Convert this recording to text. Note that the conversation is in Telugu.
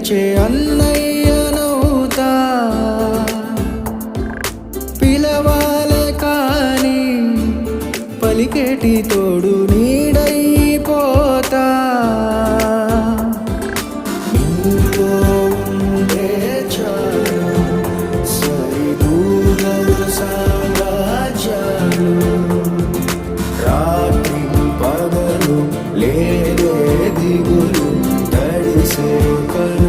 పిలిచే అన్నయ్యనవుతా, పిలవాలే కాని పలికేటి తోడు నీడైపోతా. నీతో ఉంటే చాలు సరిదూగలు సామ్రాజ్యాలు, రాత్రి పగలు లేదే దిగులు తడిసే కలు.